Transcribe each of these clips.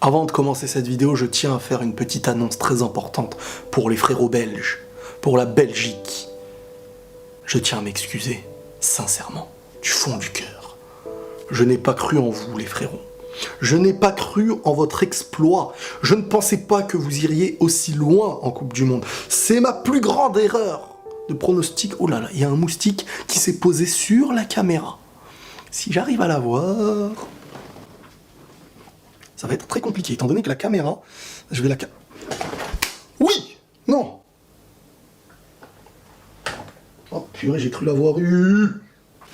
Avant de commencer cette vidéo, je tiens à faire une petite annonce très importante pour les frérots belges, pour la Belgique. Je tiens à m'excuser, sincèrement, du fond du cœur. Je n'ai pas cru en vous, les frérots. Je n'ai pas cru en votre exploit. Je ne pensais pas que vous iriez aussi loin en Coupe du Monde. C'est ma plus grande erreur de pronostic. Oh là là, il y a un moustique qui s'est posé sur la caméra. Si j'arrive à la voir... ça va être très compliqué, étant donné que la caméra... Je vais la... Oui! Non! Oh purée, j'ai cru l'avoir eu.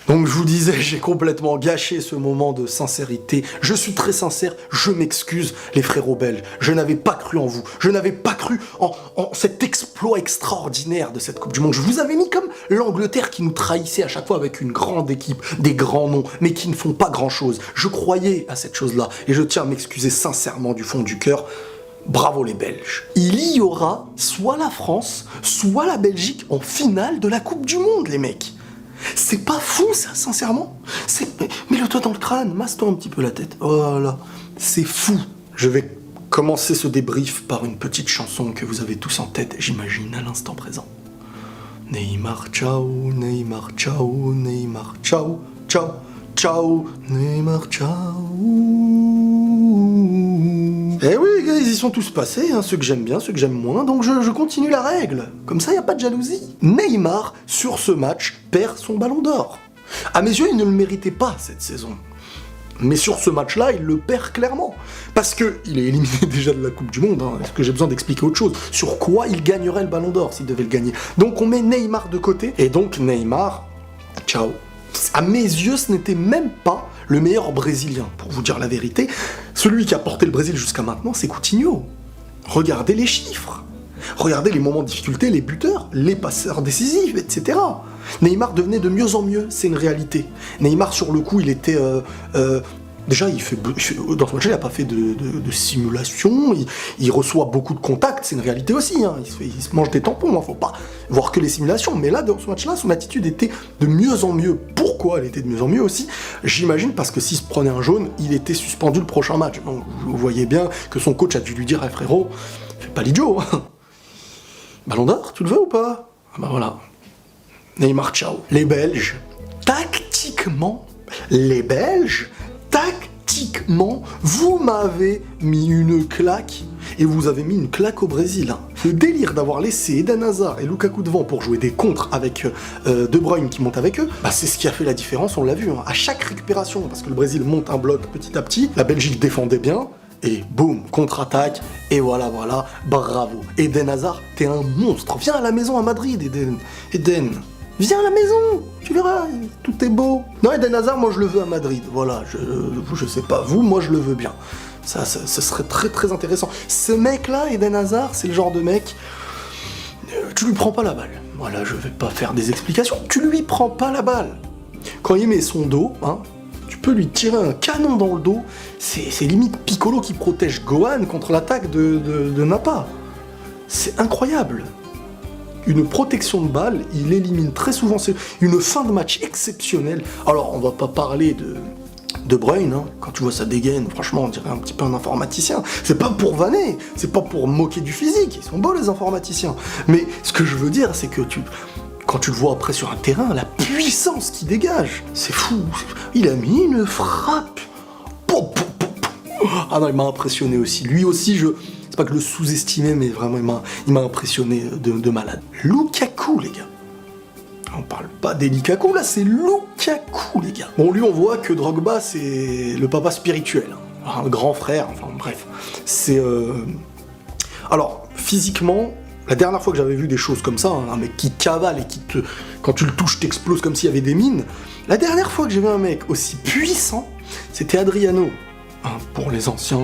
Donc je vous disais, j'ai complètement gâché ce moment de sincérité. Je suis très sincère, je m'excuse les frérots belges. Je n'avais pas cru en vous. Je n'avais pas cru en cet exploit extraordinaire de cette Coupe du Monde. Je vous avais mis comme l'Angleterre qui nous trahissait à chaque fois avec une grande équipe, des grands noms, mais qui ne font pas grand-chose. Je croyais à cette chose-là et je tiens à m'excuser sincèrement du fond du cœur. Bravo les Belges. Il y aura soit la France, soit la Belgique en finale de la Coupe du Monde, les mecs. C'est pas fou ça, sincèrement. Mets-le toi dans le crâne, masse-toi un petit peu la tête. Voilà, c'est fou. Je vais commencer ce débrief par une petite chanson que vous avez tous en tête, j'imagine, à l'instant présent. Neymar, ciao, Neymar, ciao, Neymar, ciao, ciao, ciao, Neymar, ciao. Eh oui, les gars, ils y sont tous passés, hein, ceux que j'aime bien, ceux que j'aime moins, donc je continue la règle. Comme ça, il n'y a pas de jalousie. Neymar, sur ce match, perd son ballon d'or. À mes yeux, il ne le méritait pas cette saison. Mais sur ce match-là, il le perd clairement. Parce qu'il est éliminé déjà de la Coupe du Monde. Est-ce que j'ai besoin d'expliquer autre chose? Sur quoi il gagnerait le ballon d'or s'il devait le gagner? Donc on met Neymar de côté. Et donc Neymar, ciao. À mes yeux, ce n'était même pas le meilleur Brésilien, pour vous dire la vérité. Celui qui a porté le Brésil jusqu'à maintenant, c'est Coutinho. Regardez les chiffres. Regardez les moments de difficulté, les buteurs, les passeurs décisifs, etc. Neymar devenait de mieux en mieux, c'est une réalité. Neymar, sur le coup, il était... déjà, dans ce match, il n'a pas fait de simulation, il reçoit beaucoup de contacts, c'est une réalité aussi, hein. Il se mange des tampons, il ne faut pas voir que les simulations. Mais là, dans ce match-là, son attitude était de mieux en mieux. Pourquoi elle était de mieux en mieux aussi? J'imagine parce que s'il se prenait un jaune, il était suspendu le prochain match. Donc vous voyez bien que son coach a dû lui dire « frérot, fais pas l'idiot, hein. Ballon d'or, tu le veux ou pas ?» Ah bah voilà. Neymar, ciao. Les Belges, tactiquement, vous m'avez mis une claque, et vous avez mis une claque au Brésil. Hein. Le délire d'avoir laissé Eden Hazard et Lukaku devant pour jouer des contres avec De Bruyne qui monte avec eux, bah c'est ce qui a fait la différence, on l'a vu. Hein. À chaque récupération, parce que le Brésil monte un bloc petit à petit, la Belgique défendait bien, et boum, contre-attaque, et voilà, bravo. Eden Hazard, t'es un monstre. Viens à la maison à Madrid, Eden. Viens à la maison, tu verras, tout est beau. Non, Eden Hazard, moi je le veux à Madrid. Voilà, je sais pas vous, moi je le veux bien. Ça serait très très intéressant. Ce mec-là, Eden Hazard, c'est le genre de mec... tu lui prends pas la balle. Voilà, je vais pas faire des explications. Tu lui prends pas la balle. Quand il met son dos, hein, tu peux lui tirer un canon dans le dos. C'est limite Piccolo qui protège Gohan contre l'attaque de Nappa. C'est incroyable. Une protection de balle, il élimine très souvent, c'est une fin de match exceptionnelle. Alors, on va pas parler de Bruyne, hein. Quand tu vois sa dégaine, franchement, on dirait un petit peu un informaticien. C'est pas pour vanner, c'est pas pour moquer du physique, ils sont beaux les informaticiens. Mais ce que je veux dire, c'est que quand tu le vois après sur un terrain, la puissance qu'il dégage, c'est fou. Il a mis une frappe. Ah non, il m'a impressionné aussi. Lui aussi, c'est pas que je le sous-estimais, mais vraiment, il m'a impressionné de malade. Lukaku, les gars. On parle pas des Lukaku, là, c'est Lukaku, les gars. Bon, lui, on voit que Drogba, c'est le papa spirituel. Hein. Un grand frère, enfin, bref. C'est... Alors, physiquement, la dernière fois que j'avais vu des choses comme ça, hein, un mec qui cavale et qui quand tu le touches, t'explose comme s'il y avait des mines. La dernière fois que j'ai vu un mec aussi puissant, c'était Adriano. Hein, pour les anciens,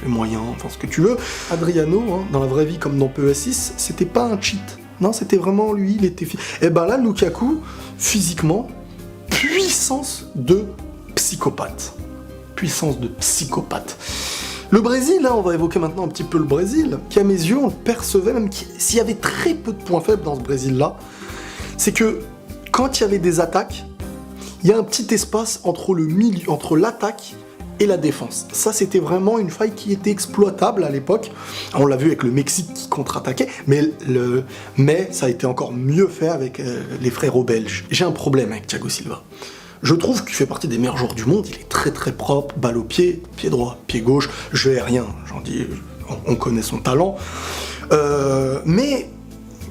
les moyens, enfin ce que tu veux. Adriano, hein, dans la vraie vie comme dans PES6, c'était pas un cheat. Non, c'était vraiment lui, il était... Et ben là, Lukaku, physiquement, puissance de psychopathe. Puissance de psychopathe. Le Brésil, là, on va évoquer maintenant un petit peu le Brésil, qui à mes yeux, on le percevait, même s'il y avait très peu de points faibles dans ce Brésil-là, c'est que quand il y avait des attaques, il y a un petit espace entre l'attaque et la défense. Ça, c'était vraiment une faille qui était exploitable à l'époque. On l'a vu avec le Mexique qui contre-attaquait, mais ça a été encore mieux fait avec les frérots belges. J'ai un problème avec Thiago Silva. Je trouve qu'il fait partie des meilleurs joueurs du monde, il est très très propre, balle au pied droit, pied gauche, jeu aérien, j'en dis, on connaît son talent. Mais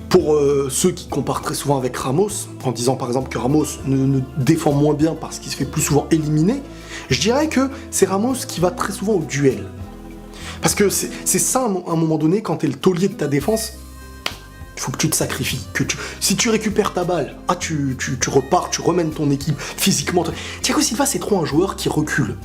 pour ceux qui comparent très souvent avec Ramos, en disant par exemple que Ramos ne défend moins bien parce qu'il se fait plus souvent éliminer, je dirais que c'est Ramos qui va très souvent au duel. Parce que c'est ça, à un moment donné, quand t'es le taulier de ta défense, il faut que tu te sacrifies. Si tu récupères ta balle, tu repars, tu remènes ton équipe physiquement. Thiago Silva, c'est trop un joueur qui recule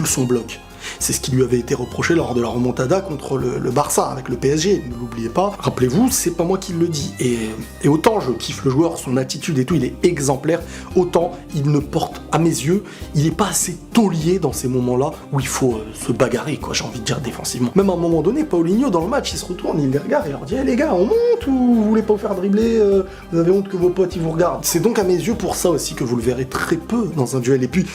son bloc. C'est ce qui lui avait été reproché lors de la remontada contre le Barça avec le PSG, ne l'oubliez pas. Rappelez-vous, c'est pas moi qui le dis. Et autant je kiffe le joueur, son attitude et tout, il est exemplaire, autant il ne porte, à mes yeux, il est pas assez taulier dans ces moments-là où il faut se bagarrer, quoi, j'ai envie de dire défensivement. Même à un moment donné, Paulinho, dans le match, il se retourne, il les regarde, il leur dit hey, les gars, on monte ou vous voulez pas vous faire dribbler, vous avez honte que vos potes ils vous regardent. C'est donc à mes yeux pour ça aussi que vous le verrez très peu dans un duel. Et puis,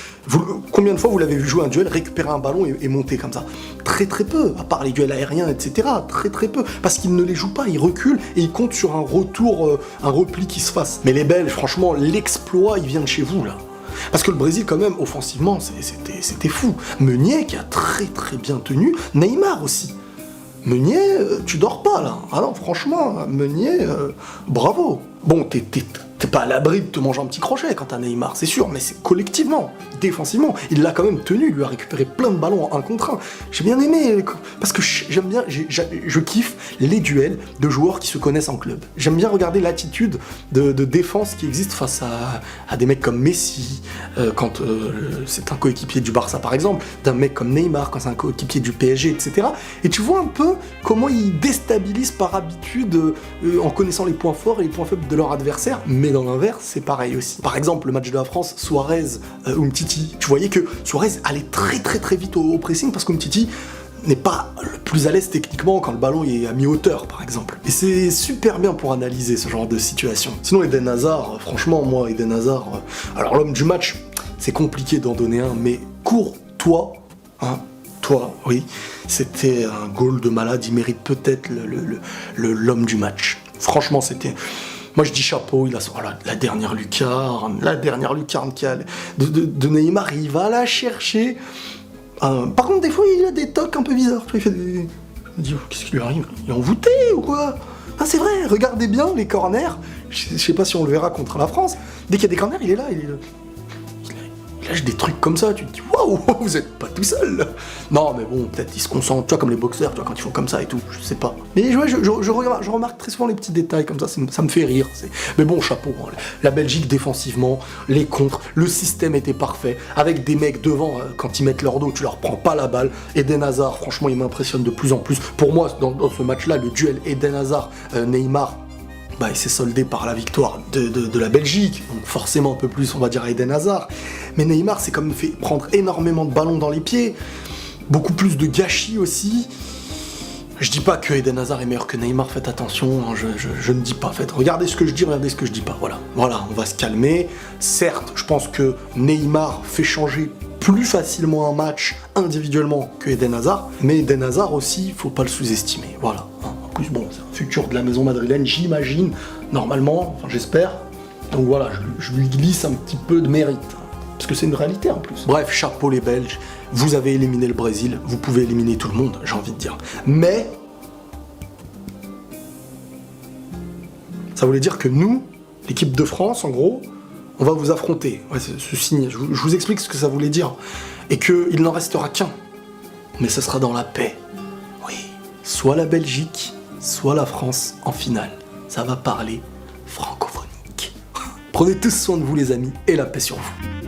combien de fois vous l'avez vu jouer un duel, récupérer un ballon et monter comme ça? Très très peu, à part les duels aériens, etc. Très très peu, parce qu'il ne les joue pas, il recule et il compte sur un retour, un repli qui se fasse. Mais les Belges, franchement, l'exploit, il vient de chez vous, là. Parce que le Brésil, quand même, offensivement, c'était fou. Meunier, qui a très très bien tenu, Neymar aussi. Meunier, tu dors pas, là. Ah non, franchement, Meunier, bravo. Bon, t'es pas à l'abri de te manger un petit crochet quand t'as Neymar, c'est sûr, mais c'est collectivement, défensivement, il l'a quand même tenu, il lui a récupéré plein de ballons en 1 contre 1. J'ai bien aimé, parce que j'aime bien, je kiffe les duels de joueurs qui se connaissent en club. J'aime bien regarder l'attitude de défense qui existe face à des mecs comme Messi, quand c'est un coéquipier du Barça par exemple, d'un mec comme Neymar, quand c'est un coéquipier du PSG, etc. Et tu vois un peu comment ils déstabilisent par habitude en connaissant les points forts et les points faibles de leur adversaire, mais dans l'inverse, c'est pareil aussi. Par exemple, le match de la France, Suarez, Umtiti, tu voyais que Suarez allait très très très vite au pressing parce qu'Umtiti n'est pas le plus à l'aise techniquement quand le ballon est à mi-hauteur, par exemple. Et c'est super bien pour analyser ce genre de situation. Sinon, Eden Hazard, franchement, moi, Eden Hazard, alors l'homme du match, c'est compliqué d'en donner un, mais Courtois, hein, toi, oui, c'était un goal de malade, il mérite peut-être l'homme du match. Franchement, c'était... Moi je dis chapeau, il a la dernière lucarne de Neymar, il va la chercher. Par contre, des fois, il a des tocs un peu bizarres. Il fait des... Je me dis, qu'est-ce qui lui arrive? Il est envoûté ou quoi? Ah, c'est vrai, regardez bien les corners. Je sais pas si on le verra contre la France. Dès qu'il y a des corners, il est là. Il lâche des trucs comme ça, tu te dis waouh, vous êtes pas tout seul. Non, mais bon, peut-être ils se concentrent, tu vois, comme les boxeurs, tu vois, quand ils font comme ça et tout, je sais pas. Mais ouais, je remarque très souvent les petits détails comme ça me fait rire. Mais bon, chapeau, hein. La Belgique défensivement, les contres, le système était parfait, avec des mecs devant, quand ils mettent leur dos, tu leur prends pas la balle. Eden Hazard, franchement, il m'impressionne de plus en plus. Pour moi, dans ce match-là, le duel Eden Hazard-Neymar, il s'est soldé par la victoire de la Belgique, donc forcément un peu plus, on va dire, à Eden Hazard. Mais Neymar s'est quand même fait prendre énormément de ballons dans les pieds, beaucoup plus de gâchis aussi. Je dis pas que Eden Hazard est meilleur que Neymar, faites attention, hein, je ne dis pas, faites, regardez ce que je dis, regardez ce que je dis pas, voilà, on va se calmer. Certes, je pense que Neymar fait changer plus facilement un match individuellement que Eden Hazard, mais Eden Hazard aussi, faut pas le sous-estimer, voilà. En plus, bon, c'est un futur de la maison madrilène, j'imagine, normalement, enfin j'espère. Donc voilà, je lui glisse un petit peu de mérite, parce que c'est une réalité en plus. Bref, chapeau les Belges, vous avez éliminé le Brésil, vous pouvez éliminer tout le monde, j'ai envie de dire. Mais ça voulait dire que nous, l'équipe de France, en gros, on va vous affronter. Ouais, ce signe, je vous explique ce que ça voulait dire. Et qu'il n'en restera qu'un. Mais ce sera dans la paix. Oui, soit la Belgique, soit la France en finale. Ça va parler francophonique. Prenez tous soin de vous les amis, et la paix sur vous.